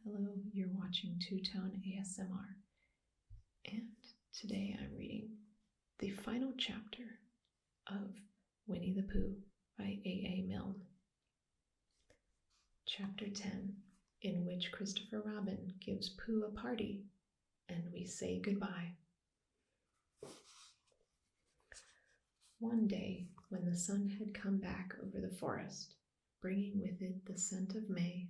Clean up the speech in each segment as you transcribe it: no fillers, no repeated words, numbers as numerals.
Hello, you're watching TwoToneASMR, and today I'm reading the final chapter of Winnie the Pooh by A.A. Milne. Chapter 10, in which Christopher Robin gives Pooh a party and we say goodbye. One day, when the sun had come back over the forest, bringing with it the scent of May,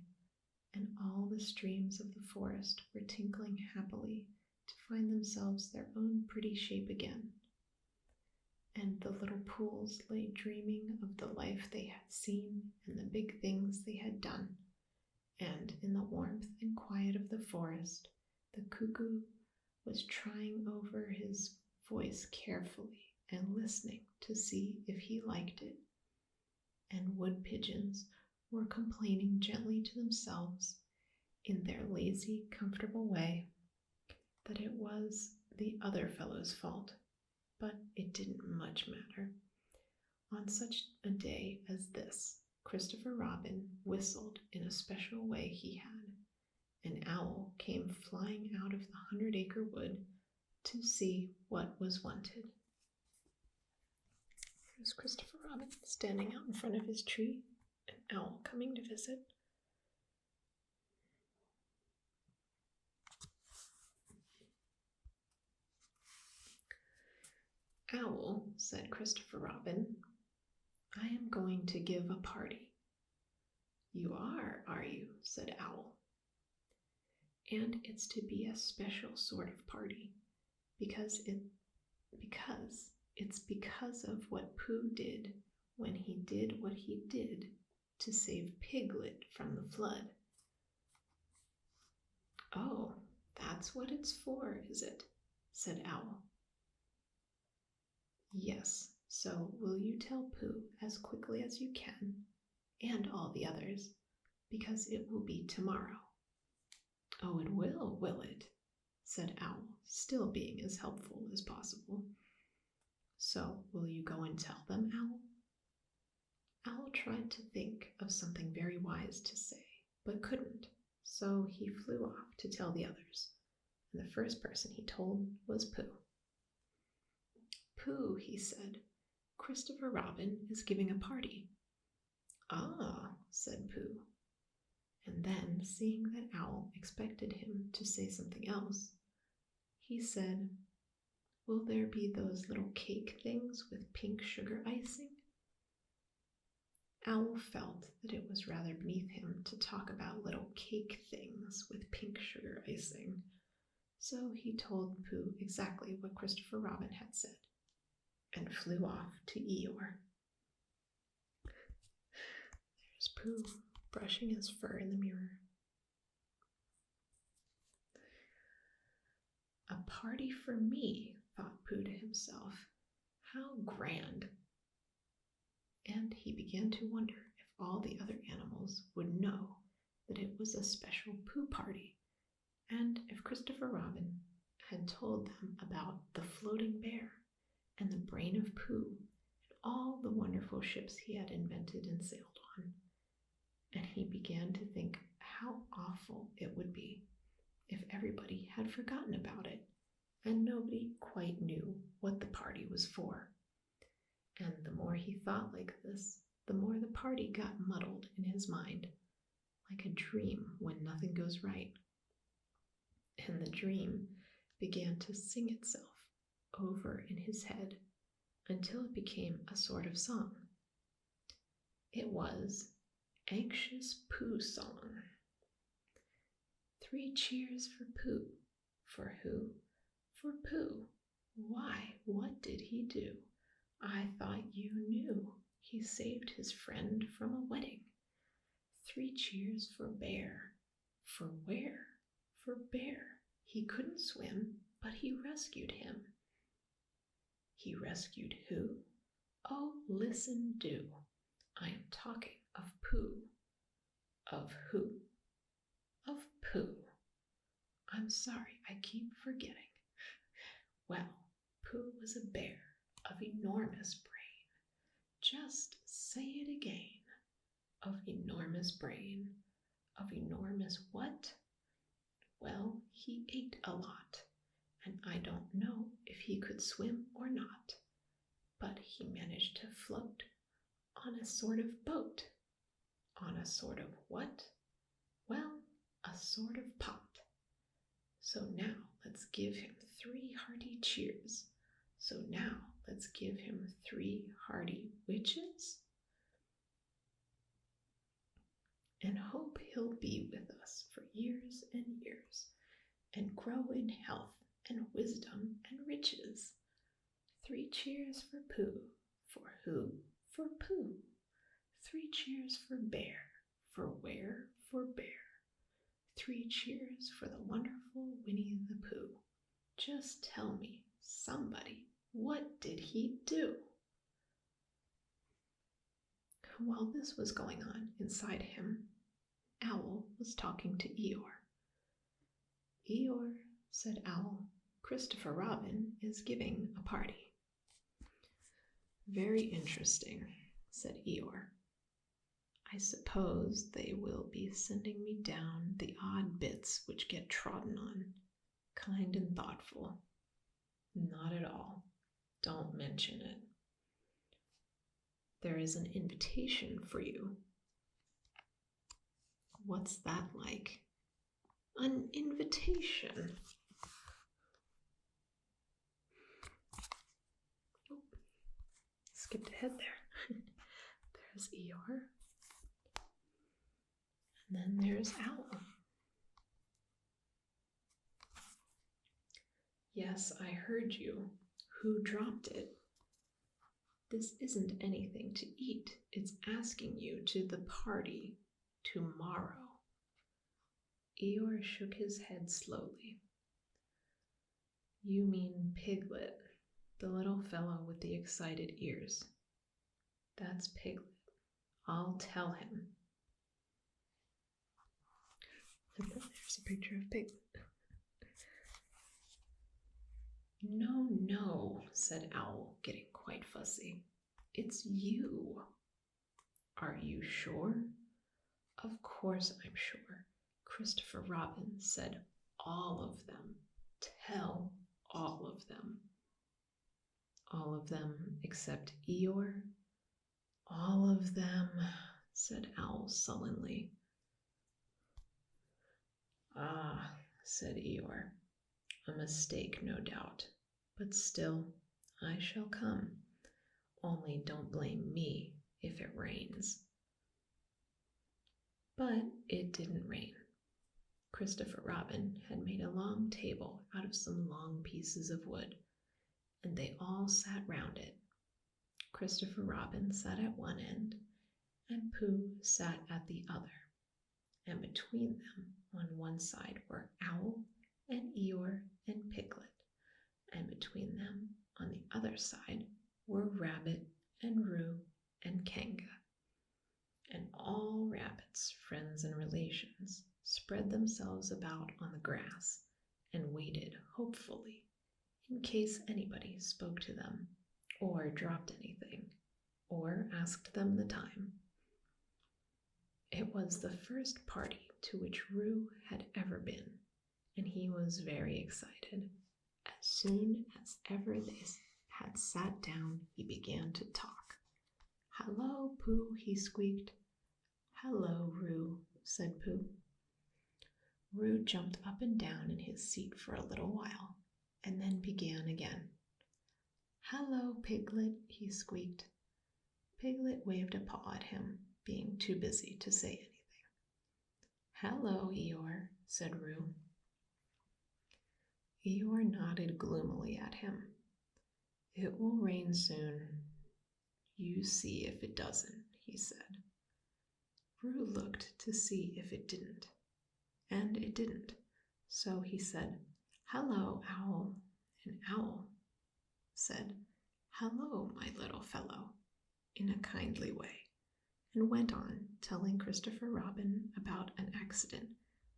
and all the streams of the forest were tinkling happily to find themselves their own pretty shape again, and the little pools lay dreaming of the life they had seen and the big things they had done, and in the warmth and quiet of the forest, the cuckoo was trying over his voice carefully and listening to see if he liked it, and wood pigeons were complaining gently to themselves in their lazy, comfortable way that it was the other fellow's fault, but it didn't much matter. On such a day as this, Christopher Robin whistled in a special way he had. An owl came flying out of the 100-acre wood to see what was wanted. Here's Christopher Robin standing out in front of his tree, an owl coming to visit. Owl, said Christopher Robin, I am going to give a party. You are you? Said Owl. And it's to be a special sort of party, because it's because of what Pooh did when he did what he did to save Piglet from the flood. Oh, that's what it's for, is it? Said Owl. Yes, so will you tell Pooh as quickly as you can, and all the others, because it will be tomorrow. Oh, it will it? Said Owl, still being as helpful as possible. So, will you go and tell them, Owl? Owl tried to think of something very wise to say, but couldn't, so he flew off to tell the others, and the first person he told was Pooh. Pooh, he said, Christopher Robin is giving a party. Ah, said Pooh, and then, seeing that Owl expected him to say something else, he said, will there be those little cake things with pink sugar icing? Owl felt that it was rather beneath him to talk about little cake things with pink sugar icing, so he told Pooh exactly what Christopher Robin had said, and flew off to Eeyore. There's Pooh brushing his fur in the mirror. A party for me, thought Pooh to himself. How grand! And he began to wonder if all the other animals would know that it was a special Pooh party, and if Christopher Robin had told them about the floating bear and the brain of Pooh and all the wonderful ships he had invented and sailed on. And he began to think how awful it would be if everybody had forgotten about it and nobody quite knew what the party was for. And the more he thought like this, the more the party got muddled in his mind, like a dream when nothing goes right. And the dream began to sing itself over in his head until it became a sort of song. It was Anxious Pooh Song. 3 cheers for Pooh. For who? For Pooh. Why, what did he do? I thought you knew. He saved his friend from a wedding. 3 cheers for Bear. For where? For Bear. He couldn't swim, but he rescued him. He rescued who? Oh, listen, do. I am talking of Pooh. Of who? Of Pooh. I'm sorry, I keep forgetting. Well, Pooh was a bear of enormous brain. Just say it again. Of enormous brain. Of enormous what? he ate a lot, and I don't know if he could swim or not, but he managed to float on a sort of boat. On a sort of what? Well, a sort of pot. So now let's give him 3 hearty cheers. So now let's give him 3 hearty witches, and hope he'll be with us for years and years, and grow in health and wisdom and riches. 3 cheers for Pooh. For who? For Pooh. 3 cheers for Bear. For where? For Bear. 3 cheers for the wonderful Winnie the Pooh. Just tell me, somebody, what did he do? While this was going on inside him, Owl was talking to Eeyore. Eeyore, said Owl, Christopher Robin is giving a party. Very interesting, said Eeyore. I suppose they will be sending me down the odd bits which get trodden on. Kind and thoughtful. Not at all. Don't mention it. There is an invitation for you. What's that like? An invitation. Oh, skipped ahead there. There's Eeyore. And then there's Owl. Yes, I heard you. Who dropped it? This isn't anything to eat. It's asking you to the party tomorrow. Eeyore shook his head slowly. You mean Piglet, the little fellow with the excited ears. That's Piglet. I'll tell him. And then there's a picture of Piglet. No, no, said Owl, getting quite fussy. It's you. Are you sure? Of course I'm sure. Christopher Robin said all of them. Tell all of them. All of them except Eeyore? All of them, said Owl sullenly. Ah, said Eeyore. A mistake, no doubt, but still, I shall come. Only don't blame me if it rains. But it didn't rain. Christopher Robin had made a long table out of some long pieces of wood, and they all sat round it. Christopher Robin sat at one end, and Pooh sat at the other, and between them on one side were Owl and Eeyore and Piglet, and between them on the other side were Rabbit and Roo and Kanga. And all rabbits, friends and relations, spread themselves about on the grass and waited hopefully in case anybody spoke to them or dropped anything or asked them the time. It was the first party to which Roo had ever been, and he was very excited. As soon as ever they had sat down, he began to talk. Hello, Pooh, he squeaked. Hello, Roo, said Pooh. Roo jumped up and down in his seat for a little while, and then began again. Hello, Piglet, he squeaked. Piglet waved a paw at him, being too busy to say anything. Hello, Eeyore, said Roo. Eeyore nodded gloomily at him. It will rain soon. You see if it doesn't, he said. Roo looked to see if it didn't, and it didn't. So he said, Hello, Owl, and Owl said, Hello, my little fellow, in a kindly way, and went on telling Christopher Robin about an accident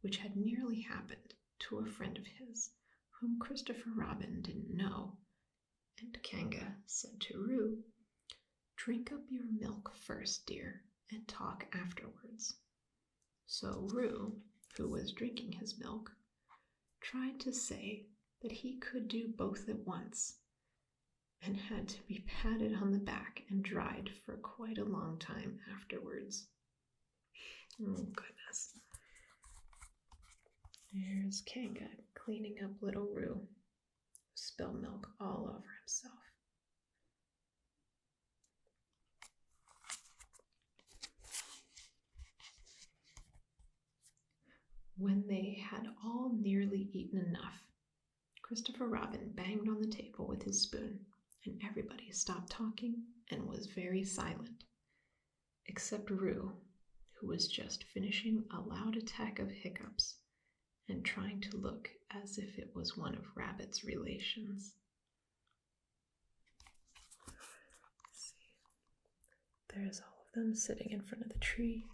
which had nearly happened to a friend of his, whom Christopher Robin didn't know. And Kanga said to Roo, Drink up your milk first, dear, and talk afterwards. So Roo, who was drinking his milk, tried to say that he could do both at once and had to be patted on the back and dried for quite a long time afterwards. Oh, goodness. There's Kanga cleaning up little Roo, who spilled milk all over himself. When they had all nearly eaten enough, Christopher Robin banged on the table with his spoon, and everybody stopped talking and was very silent, except Roo, who was just finishing a loud attack of hiccups and trying to look as if it was one of Rabbit's relations. Let's see. There's all of them sitting in front of the tree.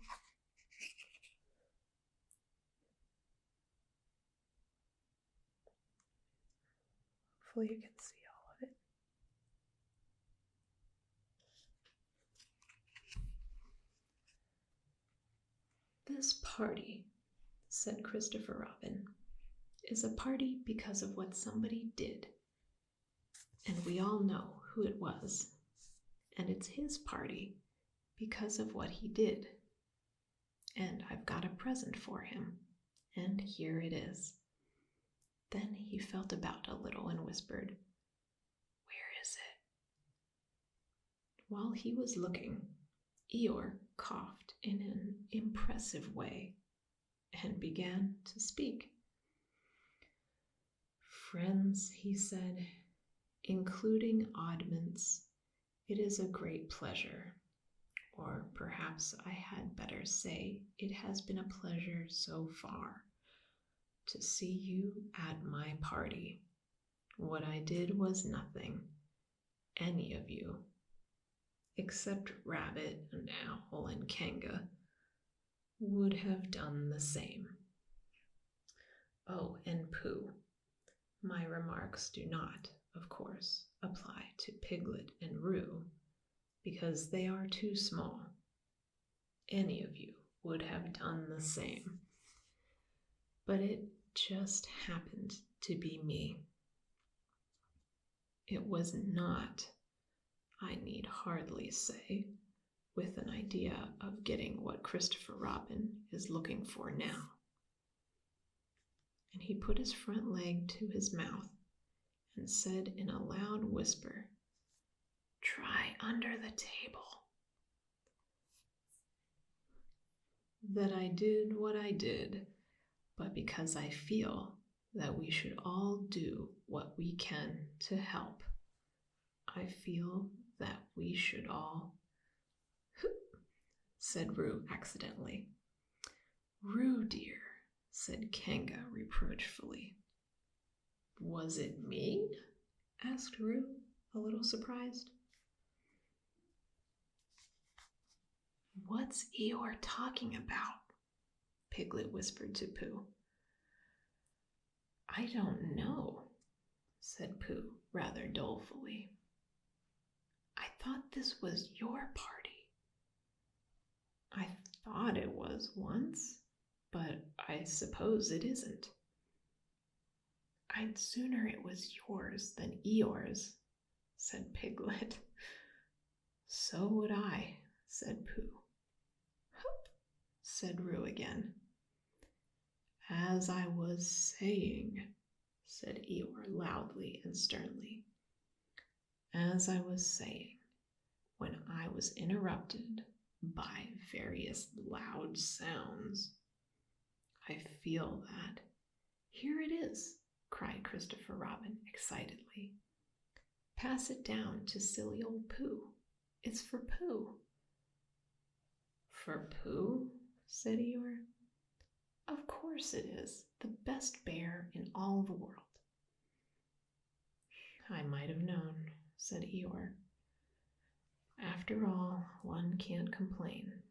Hopefully you can see all of it. This party, said Christopher Robin, is a party because of what somebody did. And we all know who it was. And it's his party because of what he did. And I've got a present for him. And here it is. Then he felt about a little and whispered, "Where is it?" While he was looking, Eeyore coughed in an impressive way and began to speak. "Friends," he said, "including oddments, it is a great pleasure. Or perhaps I had better say it has been a pleasure so far to see you at my party. What I did was nothing, any of you, except Rabbit and Owl and Kanga, would have done the same. Oh, and Pooh. My remarks do not, of course, apply to Piglet and Roo, because they are too small. Any of you would have done the same. But it just happened to be me. It was not, I need hardly say, with an idea of getting what Christopher Robin is looking for now." And he put his front leg to his mouth and said in a loud whisper, "Try under the table." "That I did what I did, but because I feel that we should all do what we can to help. I feel that we should all..." said Roo accidentally. "Roo, dear," said Kanga reproachfully. "Was it me?" asked Roo, a little surprised. "What's Eeyore talking about?" Piglet whispered to Pooh. "I don't know," said Pooh rather dolefully. "I thought this was your party." "I thought it was once, but I suppose it isn't." "I'd sooner it was yours than Eeyore's," said Piglet. "So would I," said Pooh. "Hup," said Roo again. "As I was saying," said Eeyore loudly and sternly, "as I was saying, when I was interrupted by various loud sounds, I feel that..." "Here it is," cried Christopher Robin excitedly. "Pass it down to silly old Pooh. It's for Pooh." "For Pooh?" said Eeyore. "Of course it is, the best bear in all the world." "I might have known," said Eeyore. "After all, one can't complain.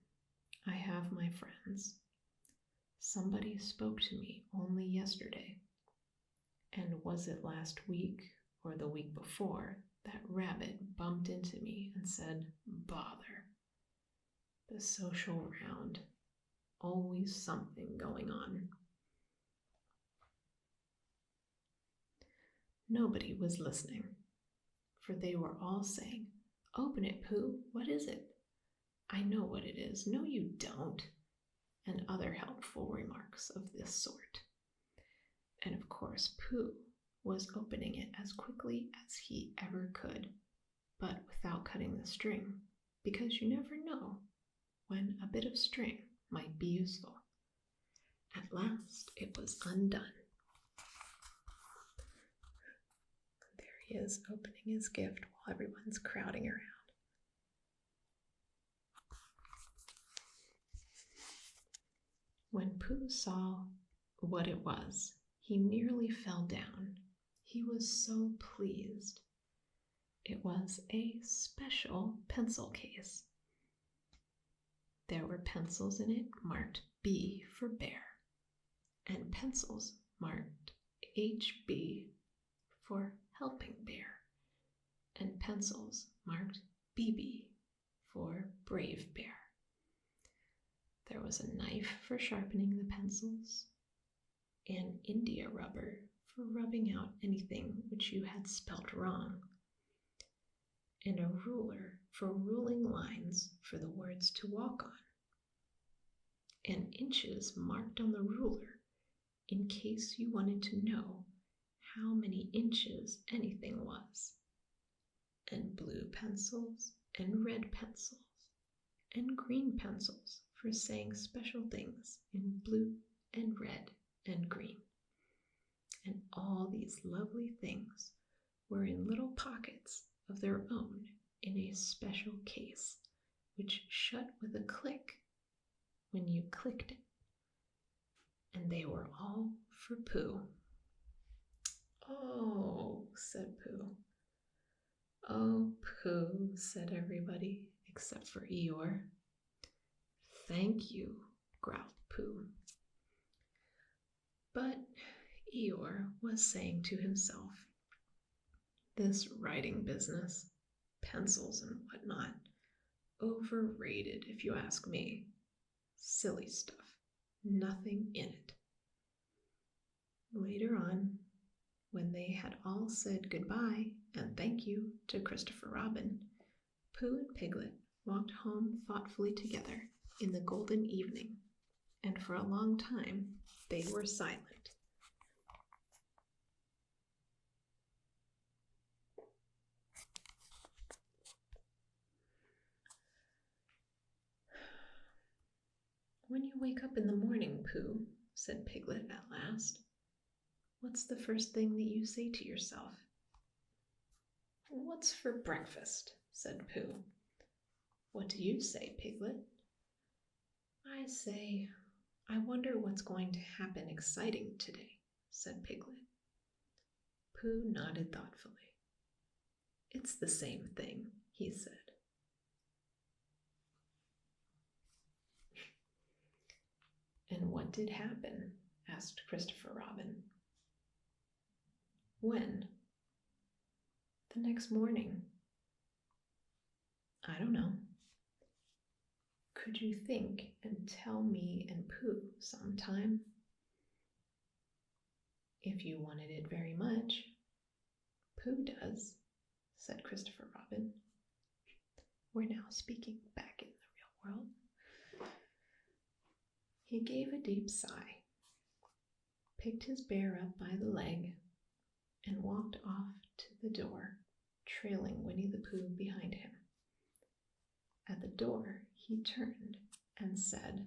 I have my friends. Somebody spoke to me only yesterday. And was it last week or the week before that Rabbit bumped into me and said, 'Bother. The social round. Always something going on.'" nobody was listening, for they were all saying, "Open it, Pooh, what is it?" "I know what it is." "No, you don't," and other helpful remarks of this sort. And of course, Pooh was opening it as quickly as he ever could, but without cutting the string, because you never know when a bit of string might be useful. At last it was undone. There he is, opening his gift while everyone's crowding around. When Pooh saw what it was, he nearly fell down. He was so pleased. It was a special pencil case. There were pencils in it marked B for bear, and pencils marked HB for helping bear, and pencils marked BB for brave bear. There was a knife for sharpening the pencils, and India rubber for rubbing out anything which you had spelt wrong, and a ruler for ruling lines for the words to walk on, and inches marked on the ruler in case you wanted to know how many inches anything was, and blue pencils and red pencils and green pencils for saying special things in blue and red and green. And all these lovely things were in little pockets of their own in a special case, which shut with a click when you clicked it. And they were all for Pooh. "Oh," said Pooh. "Oh, Pooh," said everybody except for Eeyore. "Thank you," growled Pooh. But Eeyore was saying to himself, "This writing business, pencils and whatnot, overrated if you ask me. Silly stuff, nothing in it." Later on, when they had all said goodbye and thank you to Christopher Robin, Pooh and Piglet walked home thoughtfully together in the golden evening, and for a long time they were silent. "When you wake up in the morning, Pooh," said Piglet at last, "what's the first thing that you say to yourself?" "What's for breakfast?" said Pooh. "What do you say, Piglet?" "I say, I wonder what's going to happen exciting today," said Piglet. Pooh nodded thoughtfully. "It's the same thing," he said. "And what did happen?" asked Christopher Robin. "When?" "The next morning." "I don't know." "Could you think and tell me and Pooh sometime?" "If you wanted it very much." "Pooh does," said Christopher Robin. We're now speaking back in the real world. He gave a deep sigh, picked his bear up by the leg, and walked off to the door, trailing Winnie the Pooh behind him. At the door, he turned and said,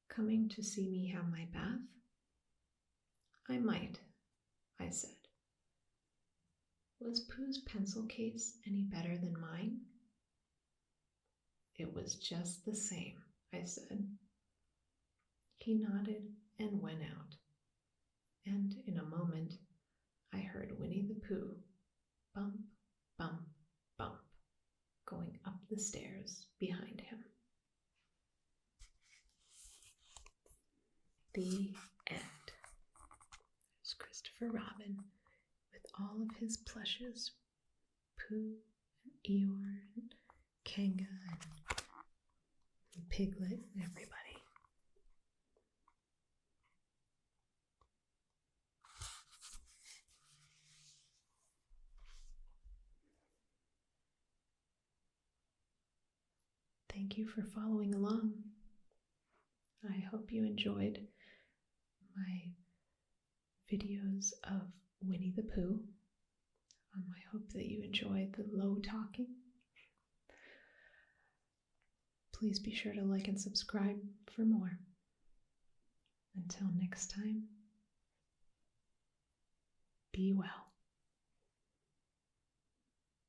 "Coming to see me have my bath?" "I might," I said. Was Pooh's pencil case any better than mine? It was just the same, I said. He nodded and went out, and in a moment I heard Winnie the Pooh bump, bump, bump, going up the stairs behind him. The end. There's Christopher Robin with all of his plushes, Pooh and Eeyore and Kanga and Piglet and everybody. thank you for following along. I hope you enjoyed my videos of Winnie the Pooh. I hope that you enjoyed the low talking. Please be sure to like and subscribe for more. Until next time, be well.